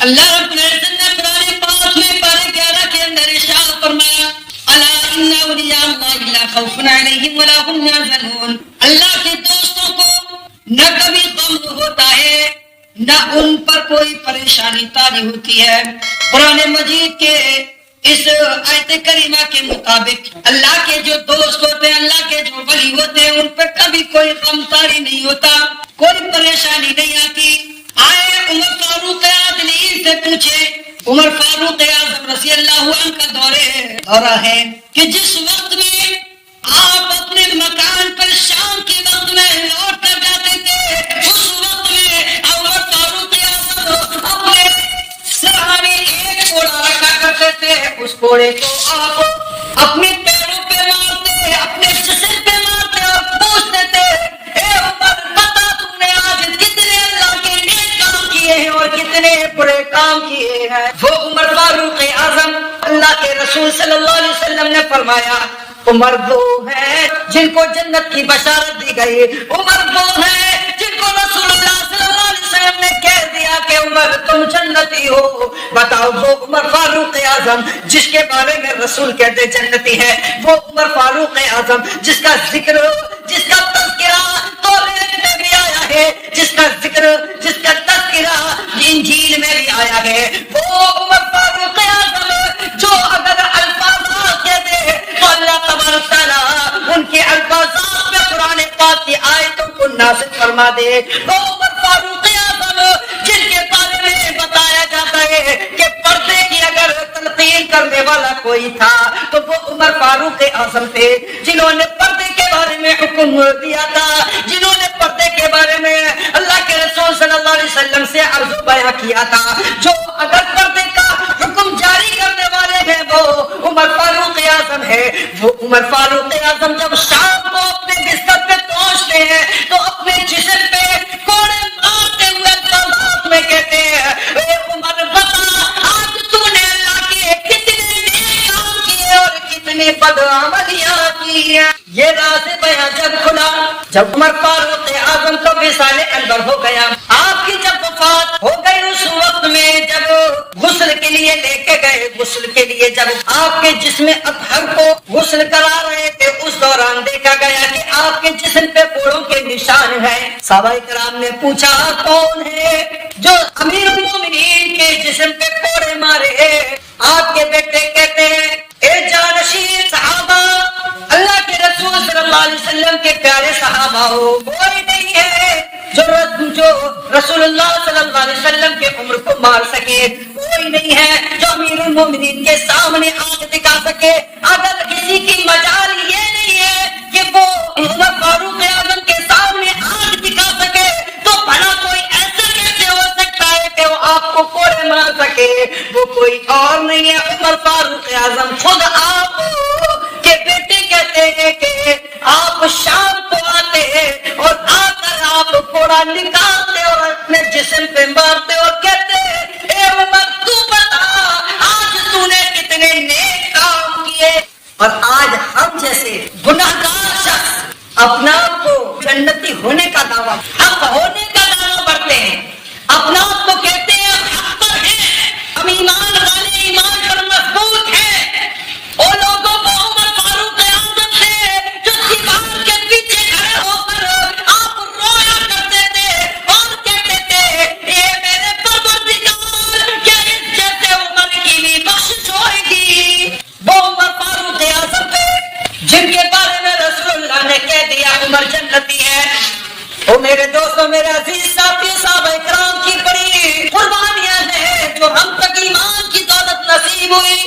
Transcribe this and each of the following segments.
اللہ رب العزت نے قرآن پاک میں پارے 11 کے اندر ارشاد فرمایا الا ان اولیاء اللہ لا خوف علیہم ولا هم يحزنون، اللہ کے دوستوں کو نہ کبھی غم ہوتا ہے نہ ان پر کوئی پریشانی تاری ہوتی ہے۔ قرآن مجید کے اس آیت کریمہ کے مطابق اللہ کے جو دوست ہوتے ہیں، اللہ کے جو ولی ہوتے ہیں، ان پر کبھی کوئی غم طاری نہیں ہوتا، کوئی پریشانی نہیں آتی۔ آئے عمر فاروق عادلی سے پوچھے، عمر فاروق اعظم رضی اللہ عنہ کا دورہ ہے کہ جس وقت میں آپ اپنے مکان پر شام کے وقت میں لوٹ کر جاتے تھے، اس وقت میں عمر فاروق اعظم اپنے سرحانے ایک کوڑا رکھا کرتے تھے، اس کوڑے کو آپ اپنے پیروں پہ مارتے، اپنے جسم پہ مارتے اور پوچھتے تھے اے عمر بتا تم نے آج کتنے اللہ کے نیک کام کیے ہیں اور کتنے برے کام کیے ہیں۔ وہ عمر فاروق اعظم، اللہ کے رسول صلی اللہ علیہ وسلم نے فرمایا عمر وہ ہے جن کو جنت کی بشارت دی گئی، عمر وہ ہے جن کو رسول اللہ صلی اللہ علیہ وسلم نے کہہ دیا کہ عمر تم جنتی ہو۔ بتاؤ وہ عمر فاروق اعظم جس کے بارے میں رسول کہتے جنتی ہے، وہ عمر فاروق اعظم جس کا ذکر، جس کا تذکرہ توریت میں بھی آیا ہے، جس کا ذکر، جس کا تذکرہ انجیل میں بھی آیا ہے، وہ عمر فاروق اعظم جو اگر الفاظ کہتے تو اللہ تبارک تعالیٰ ان کے الفاظ میں قرآن پاک کی آیتوں کو نازل فرما دے۔ وہ عمر فاروق اعظم جن کے بارے میں بتایا جاتا ہے کہ پردے کی اگر تلقین کرنے والا کوئی تھا تو وہ عمر فاروق اعظم تھے، جنہوں نے پردے کے بارے میں حکم دیا تھا، جنہوں نے پردے کے بارے میں اللہ کے رسول صلی اللہ علیہ وسلم سے عرض و بیان کیا تھا۔ جو اگر پردے کا حکم جاری کرنے والے ہیں وہ عمر فاروق اعظم ہے۔ وہ عمر فاروق اعظم جب شام کو اپنے بستر پہ پہنچتے ہیں تو اپنے جسم پہ کوڑے مارتے ہوئے الفاظ میں کہتے ہیں اے عمر بتا آج تو نے اللہ کے کتنے نیک کام کیے اور کتنی بدعملیاں کی ہیں۔ یہ راز بیان جب کھلا جب عمر فاروق اعظم کو وصال انور ہو گیا، آپ کی جب وفات ہو گئی، اس وقت میں جب غسل کے لیے لے کے گئے، غسل کے لیے جب آپ کے جسم اطہر کو غسل کرا رہے تھے، اس دوران دیکھا گیا کہ آپ کے جسم پہ کوڑوں کے نشان ہیں۔ صحابہ کرام نے پوچھا کون ہے جو امیر المومنین کے جسم پہ کوڑے مارے؟ آپ کے بیٹے کہتے ہیں اے جانشین صحابہ، اللہ کے رسول صلی اللہ علیہ وسلم کے پیارے صحابہ ہو، کوئی نہیں ہے جو رسول اللہ صلی اللہ علیہ وسلم کے عمر کو مار سکے، کوئی نہیں ہے جو امیر المومنین کے سامنے آنکھ دکھا سکے۔ اگر کسی کی مجال یہ نہیں ہے کہ وہ عمر فاروق اعظم کے سامنے آنکھ دکھا سکے تو بھلا کوئی ایسا کیسے ہو سکتا ہے کہ وہ آپ کو کوڑے مار سکے؟ وہ کوئی اور نہیں ہے، عمر فاروق اعظم خود آپ کے بیٹے کہتے ہیں کہ آپ شام کو آتے ہیں اور آ کر آپ کوڑا نکالتے اور اپنے جسم پہ مارتے اور کہتے اے عمر تو بتا آج تو نے کتنے نیک کام کیے۔ اور آج ہم جیسے گناہگار شخص اپنا آپ کو جنتی ہونے کا دعویٰ، حق ہونے کا دعویٰ کرتے ہیں، اپنا آپ کو کہتے ہیں ہم حق پر ہیں، ہم ایمان والے، ایمان پر مضبوط ہیں۔ وہ لوگوں کو عمر فاروق اعظم سے جو دیوار کے پیچھے کھڑے ہو کر آپ رویا کرتے تھے اور کہتے تھے اے میرے پروردگار کیا اس جیسے عمر کی بھی بخشش ہوئے گی؟ وہ عمر فاروق اعظم تھے جن کے بارے میں رسول اللہ نے کہہ دیا عمر جنتی ہے۔ وہ میرے دوستوں، میرے عزیز ساتھیوں، صحابہ کرام کی بڑی قربانیاں ہیں جو ہم تک ایمان کی دولت نصیب ہوئی،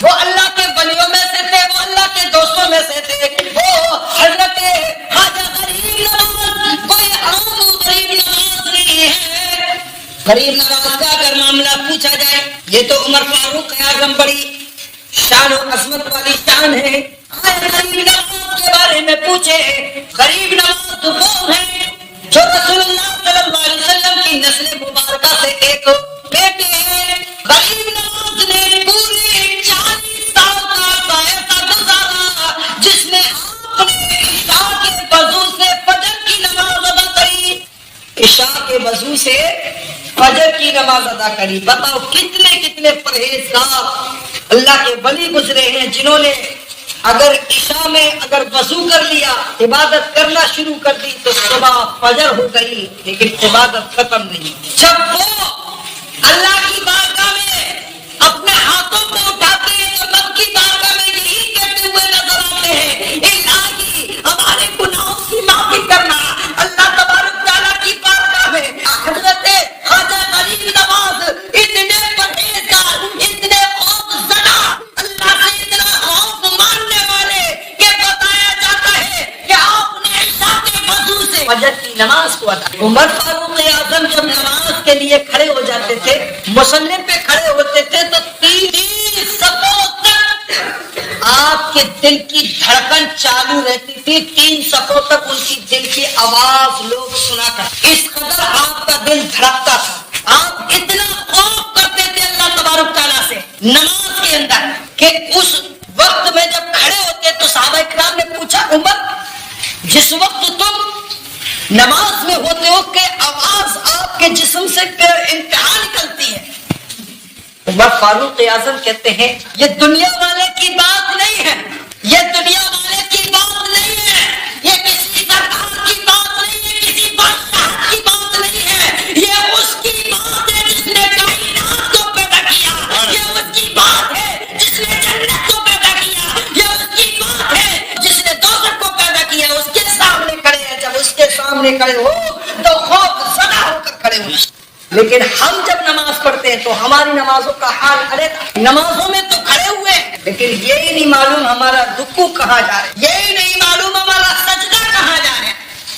وہ اللہ کے ولیوں میں سے تھے، وہ اللہ کے دوستوں میں سے تھے۔ وہ حضرت خواجہ غریب نواز کوئی عام غریب نواز نہیں ہے۔ غریب نواز کا اگر معاملہ پوچھا جائے یہ تو عمر فاروق اعظم بڑی شان و عظمت والی شان ہے۔ غریب نواز کے بارے میں پوچھے، غریب نواز وہ ہیں جو رسول اللہ صلی اللہ علیہ وسلم کی نسل مبارکہ سے ایک بیٹے ہیں۔ غریب نواز نے پورے 40 سال کا ایسا گزارا جس میں آپ نے عشاء کے وضو سے فجر کی نماز ادا کری، عشاء کے وضو سے فجر کی کی نماز ادا کری. بتاؤ کتنے کتنے پرہیزگار اللہ کے ولی گزرے ہیں جنہوں نے اگر عشاء میں اگر وضو کر لیا عبادت کرنا شروع کر دی تو صبح فجر ہو گئی لیکن عبادت ختم نہیں. جب وہ اللہ کی بارگاہ میں اپنے ہاتھوں کو اٹھاتے ہیں تو رب کی بارگاہ میں یہی کہتے ہوئے نظر آتے ہیں الہی ہمارے گناہوں کی معافی کرنا. اللہ تبارک تعالیٰ کی بارگاہ میں حضرت خواجہ غریب نواز اتنے پرہیزگار اتنے خوف زدہ اللہ سے اتنا خوف ماننے والے کہ بتایا جاتا ہے کہ آپ نے عشاء کے وضو سے فجر کی نماز کو ادا کیا. عمر فاروق اعظم جب نماز کے لیے کھڑے ہو جاتے تھے مصلی پہ کھڑے ہوتے تھے تو 3 صفوں تک آپ کے دل کی دھڑکن چالو رہتی تھی. 3 صفوں تک ان کی دل کی آواز لوگ سنا کرتے. اس قدر آپ کا دل دھڑکتا تھا. آپ اتنا خوف کرتے تھے اللہ تبارک تعالیٰ سے نماز کے اندر کہ اس وقت میں جب کھڑے ہوتے تو صحابہ اکرام نے پوچھا عمر جس وقت تم نماز میں ہوتے ہو کہ آواز آپ کے جسم سے انتہا نکلتی ہے. عمر فاروق اعظم کہتے ہیں یہ دنیا والے کی بات نہیں ہے, یہ دنیا والے کی بات نہیں ہے, یہ کسی سرکار کی بات نہیں ہے, کسی بادشاہ کی بات نہیں ہے, یہ اس کی بات ہے جس نے کائنات کو پیدا کیا, یہ اس کی بات ہے جس نے جنت کو پیدا کیا, یہ اس کی بات ہے جس نے دوزخ کو پیدا کیا. اس کے سامنے کھڑے ہیں, جب اس کے سامنے کھڑے ہو تو خوف زدہ ہو کر کھڑے ہو. لیکن ہم جب نماز پڑھتے ہیں تو ہماری نمازوں کا حال الگ. نمازوں میں تو کھڑے ہوئے لیکن یہی نہیں معلوم ہمارا رکوع کہاں جا رہا ہے, یہی نہیں معلوم ہمارا سجدہ کہاں جا رہا ہے.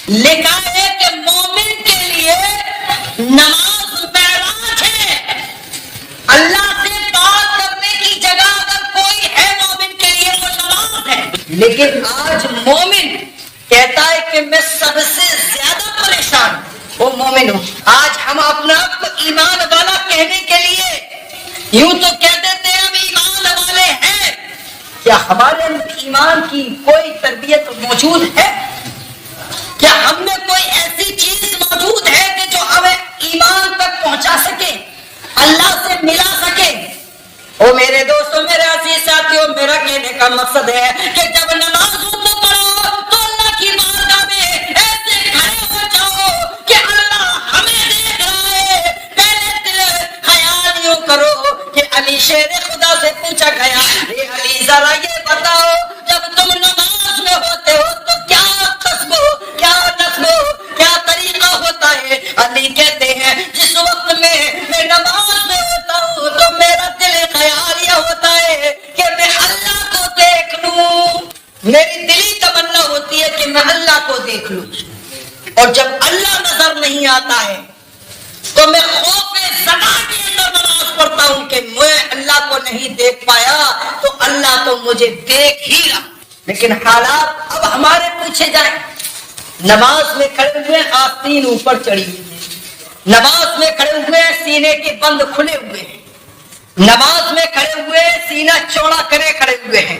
لکھا ہے کہ مومن کے لیے نماز معراج ہے, اللہ سے بات کرنے کی جگہ اگر کوئی ہے مومن کے لیے وہ نماز ہے. لیکن آج مومن کہتا ہے کہ میں سب سے زیادہ پریشان ہوں, وہ مومن ہوں. آج ہم اپنا آپ کو ایمان والا کہنے کے لیے یوں تو کہہ دیتے ہیں ہم ایمان والے ہیں, کیا ہمارے اندر ایمان کی کوئی تربیت موجود ہے؟ کیا ہم میں کوئی ایسی چیز موجود ہے کہ جو ہمیں ایمان تک پہنچا سکے, اللہ سے ملا سکے؟ او میرے دوستوں, میرے عزیز ساتھیوں, میرا کہنے کا مقصد ہے کہ جب نمازوں کو پڑھو تو اللہ کی بارگاہ میں ایسے کھڑے ہو جاؤ کہ اللہ ہمیں دیکھ رہا ہے. پہلے خیال یوں کرو کہ علی شیر خدا سے پوچھا گیا اے علی ذرا یہ بتاؤ جب تم نماز میں ہوتے ہو تو کیا قسم ہو, کیا نسل ہو, کیا طریقہ ہوتا ہے؟ علی کہتے ہیں جس وقت میں نماز میں ہوتا ہوں تو میرا دل خیال یہ ہوتا ہے کہ میں اللہ کو دیکھ لوں. میری دلی تمنا ہوتی ہے کہ میں اللہ کو دیکھ لوں, اور جب اللہ نظر نہیں آتا ہے تو میں خوف زدہ کے اندر نماز پڑھتا ہوں کہ میں اللہ کو نہیں دیکھ پایا تو اللہ تو مجھے دیکھ ہی رہا. لیکن حالات اب ہمارے پوچھے جائیں, نماز میں کھڑے ہوئے آستین اوپر چڑھی ہوئی ہے, نماز میں کھڑے ہوئے سینے کے بند کھلے ہوئے ہیں, نماز میں کھڑے ہوئے سینہ چوڑا کرے کھڑے ہوئے ہیں.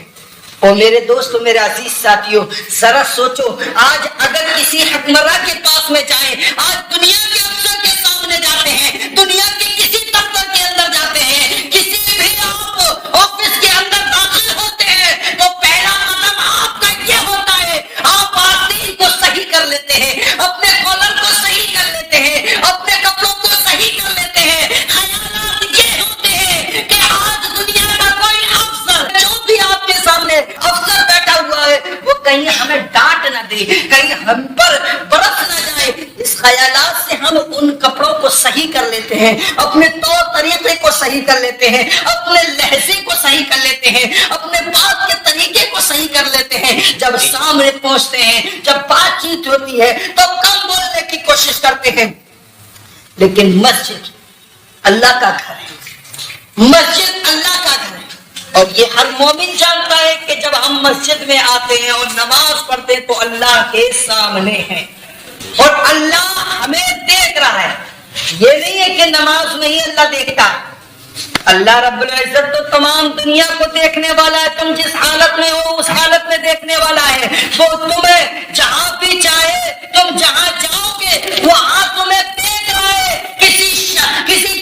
اور میرے دوستو, میرے عزیز ساتھیوں, ذرا سوچو آج اگر کسی حکمراں کے پاس میں جائیں, آج دنیا کے افسر کے سامنے جاتے ہیں, دنیا کے کسی دفتر کے اندر جاتے ہیں, کسی بھی آپ آفس کے اندر داخل ہوتے ہیں تو پہلا قدم آپ کا یہ ہوتا ہے آپ آستین کو صحیح کر لیتے ہیں, اپنے کالر کو صحیح کر لیتے ہیں, اپنے کپڑوں کو صحیح کر لیتے ہیں. خیالات یہ ہوتے ہیں کہ آج دنیا کا کوئی افسر جو بھی آپ کے سامنے افسر بیٹھا ہوا ہے وہ کہیں ہمیں ڈانٹ نہ دے, کہیں ہم پر برس نہ جائے. اس خیالات سے ہم ان کپڑوں کو صحیح کر لیتے ہیں, اپنے طور طریقے کو صحیح کر لیتے ہیں, اپنے لہجے کو صحیح کر لیتے ہیں, اپنے بات کے طریقے کو صحیح کر لیتے ہیں. جب سامنے پہنچتے ہیں, جب بات چیت ہوتی ہے تو کم بولنے کی کوشش کرتے ہیں. لیکن مسجد اللہ کا گھر ہے, مسجد اللہ کا گھر ہے, اور یہ ہر مومن جانتا ہے کہ جب ہم مسجد میں آتے ہیں اور نماز پڑھتے ہیں تو اللہ کے سامنے ہیں اور اللہ ہمیں دیکھ رہا ہے. یہ نہیں ہے کہ نماز نہیں اللہ دیکھتا, اللہ رب العزت تو تمام دنیا کو دیکھنے والا ہے. تم جس حالت میں ہو اس حالت میں دیکھنے والا ہے. وہ تمہیں جہاں بھی چاہے تم جہاں جاؤ گے وہاں تمہیں دیکھ رہا ہے. کسی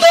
2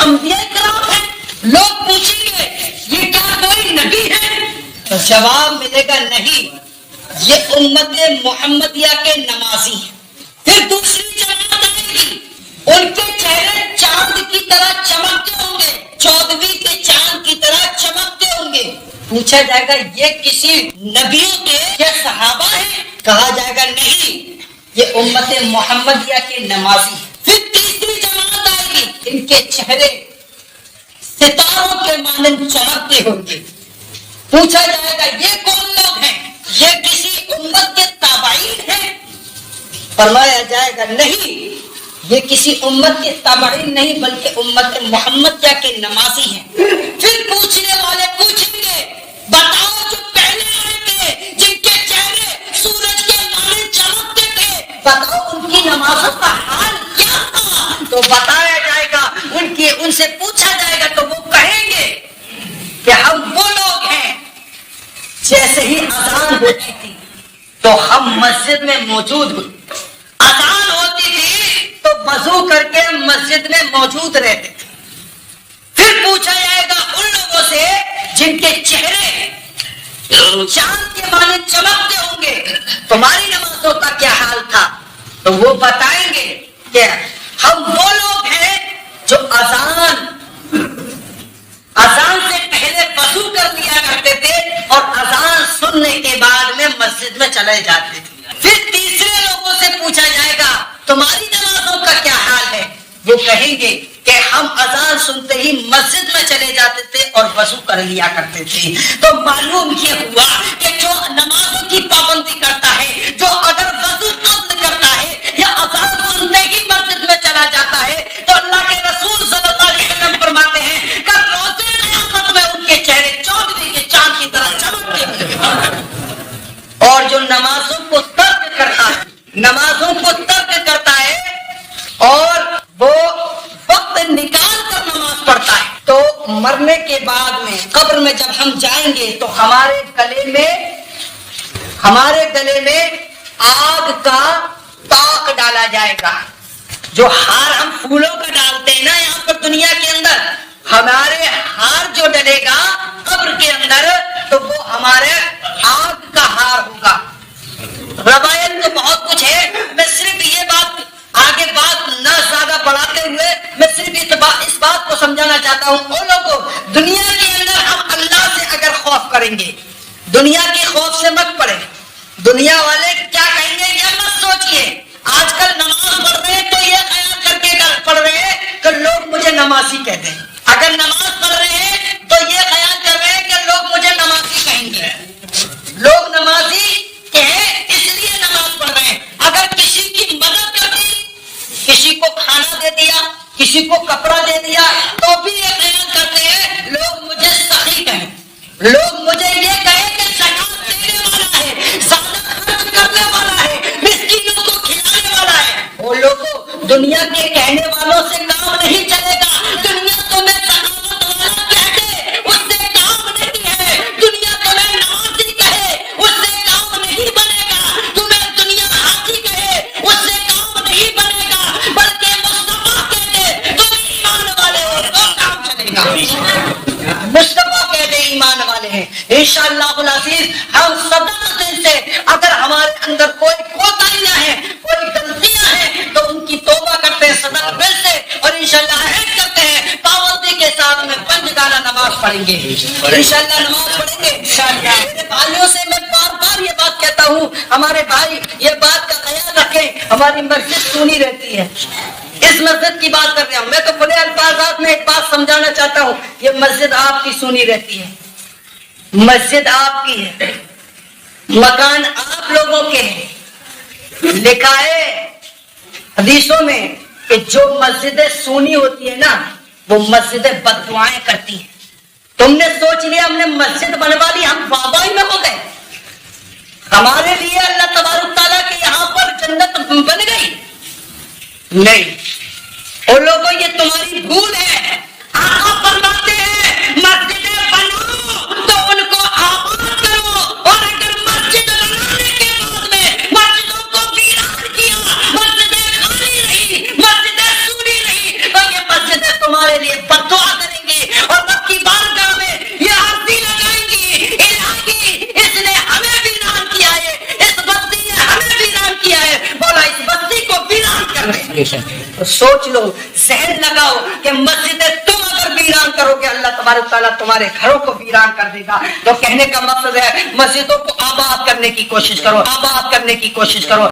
انبیاء کرام ہے؟ لوگ پوچھیں گے یہ کیا کوئی نبی ہے؟ تو جواب ملے گا نہیں، یہ امت محمدیہ کے نمازی ہیں۔ پھر دوسری جماعت آئے گی، ان کے چہرے چاند کی طرح چمکتے ہوں گے، 14ویں کے چاند کی طرح چمکتے ہوں گے۔ پوچھا جائے گا یہ کسی نبیوں کے یا صحابہ ہیں؟ کہا جائے گا نہیں، یہ امت محمدیہ کے نمازی ہیں۔ پھر تیسری جماعت آئے گی، ان کے چہرے ستاروں کے مانند چمکتے ہوں گے۔ پوچھا جائے گا یہ کون لوگ ہیں؟ یہ کسی امت کے تابعین ہیں؟ فرمایا جائے گا نہیں، یہ کسی امت کے تابعین نہیں بلکہ امت محمدیہ کے نمازی ہیں۔ پھر پوچھنے والے پوچھیں گے بتاؤ جو پہلے آئے تھے جن کے چہرے سورج کے مانند چمکتے تھے، بتاؤ ان کی نمازوں کا حال کیا تھا؟ تو بتایا جائے گا، ان سے پوچھا جائے گا تو وہ کہیں گے کہ ہم وہ لوگ ہیں جیسے ہی اذان ہوتی تھی تو ہم مسجد میں موجود ہوتے، اذان ہوتی تھی تو وضو کر کے مسجد میں موجود رہتے تھے۔ پھر پوچھا جائے گا ان لوگوں سے جن کے چہرے چاند کے مانند چمکتے ہوں گے، تمہاری نمازوں کا کیا حال تھا؟ تو وہ بتائیں گے کہ ہم وہ لوگ ہیں جو اذان سے پہلے وضو کر لیا کرتے تھے اور اذان سننے کے بعد میں مسجد میں چلے جاتے تھے۔ پھر تیسرے لوگوں سے پوچھا جائے گا تمہاری نمازوں کا کیا حال ہے؟ وہ کہیں گے کہ ہم اذان سنتے ہی مسجد میں چلے جاتے تھے اور وضو کر لیا کرتے تھے۔ تو معلوم یہ ہوا کہ جو نمازوں کی پابندی کرتا ہے، جو اگر وضو قبل کرتا ہے یا اذان سنتے ہی مسجد میں چلا جاتا ہے، تو اللہ کے رسول صلی اللہ علیہ وسلم فرماتے ہیں کہ روزے قیامت میں ان کے چہرے 14ویں کے چاند کی طرح چمکتے ہیں۔ اور جو نمازوں کو ترک کرتا ہے، نمازوں کو ترک کرتا ہے اور وہ وقت نکال کر نماز پڑھتا ہے، تو مرنے کے بعد میں قبر میں جب ہم جائیں گے تو ہمارے گلے میں آگ کا تاک ڈالا جائے گا۔ جو ہار ہم پھولوں کا ڈالتے ہیں نا یہاں پر دنیا کے اندر، ہمارے ہار جو ڈلے گا قبر کے اندر تو وہ ہمارے آگ کا ہار ہوگا۔ روایت تو بہت کچھ ہے، میں صرف یہ بات آگے بات نہ زیادہ بڑھاتے ہوئے میں صرف اس بات کو سمجھانا چاہتا ہوں ان لوگوں کو، دنیا کے اندر ہم اللہ سے اگر خوف کریں گے، دنیا کے خوف سے مت پڑے۔ دنیا والے کیا کہیں گے یہ مت سوچئے۔ آج کل نماز پڑھ رہے ہیں تو یہ خیال کر کے پڑھ رہے ہیں کہ لوگ مجھے نمازی کہتے ہیں۔ اگر نماز پڑھ رہے ہیں تو یہ خیال کر رہے ہیں کہ لوگ مجھے نمازی کہیں گے۔ لوگ نمازی کہیں اس لیے نماز پڑھ رہے ہیں۔ اگر کسی کی مدد کر دی، کسی کو کھانا دے دیا، کسی کو کپڑا دے دیا، تو بھی یہ خیال کرتے ہیں لوگ مجھے سخی کہیں، لوگ مجھے یہ کہیں کہ زکات دینے والا ہے، زیادہ خرچ کرنے والا ہے، مسکینوں کو کھلانے والا ہے۔ وہ لوگوں دنیا کے کہنے والوں سے کام نہیں چلے گا۔ دنیا تمہیں سخاوت والا کہہ دے اس سے کام نہیں ہے، دنیا تمہیں نمازی کہے اس سے کام نہیں بنے گا، تمہیں دنیا حاجی کہے اس سے کام نہیں بنے گا، بلکہ مصطفیٰ کہتے تم ایمان والے ہو تو کام چلے گا۔ مصطفیٰ کہتے ایمان والے ہیں۔ انشاءاللہ العزیز ہم صدق دل سے اگر ہمارے اندر کوئی کوتاہیاں ہیں، کوئی غلطیاں ہیں تو ان کی توبہ کرتے ہیں صدق دل سے، اور انشاءاللہ عہد کرتے ہیں پابندی کے ساتھ میں 5 گانا نماز پڑھیں گے، انشاءاللہ نماز پڑھیں گے انشاءاللہ۔ میرے بھائیوں سے میں بار بار یہ بات کہتا ہوں، ہمارے بھائی یہ بات کا خیال رکھیں، ہماری مسجد سونی رہتی ہے۔ اس مسجد کی بات کر رہا ہوں میں، تو بڑے الفاظات میں ایک بات سمجھانا چاہتا ہوں، یہ مسجد آپ کی سونی رہتی ہے، مسجد آپ کی ہے، مکان آپ لوگوں کے ہیں۔ لکھا ہے حدیثوں میں کہ جو مسجدیں سونی ہوتی ہے نا وہ مسجدیں بد دعائیں کرتی ہیں۔ تم نے سوچ لیا ہم نے مسجد بنوا لی، ہم بابائی میں ہو گئے، ہمارے لیے اللہ تبارک تعالیٰ کے یہاں پر جنت بن گئی؟ نہیں، اور لوگوں یہ تمہاری بھول ہے۔ آقا فرماتے ہیں مسجدیں بناؤ تو ان کو آباد کرو، اور اگر مسجد بنانے کے بعد میں مسجدوں کو ویران کیا، مسجدیں خالی رہی، مسجدیں سونی رہی، تو یہ مسجدیں تو سوچ لو، ذہن لگاؤ کہ مسجدیں تم اگر ویران کرو گے اللہ تبارک تعالیٰ تمہارے گھروں کو ویران کر دے گا۔ تو کہنے کا مقصد ہے مسجدوں کو آباد کرنے کی کوشش کرو، آباد کرنے کی کوشش کرو۔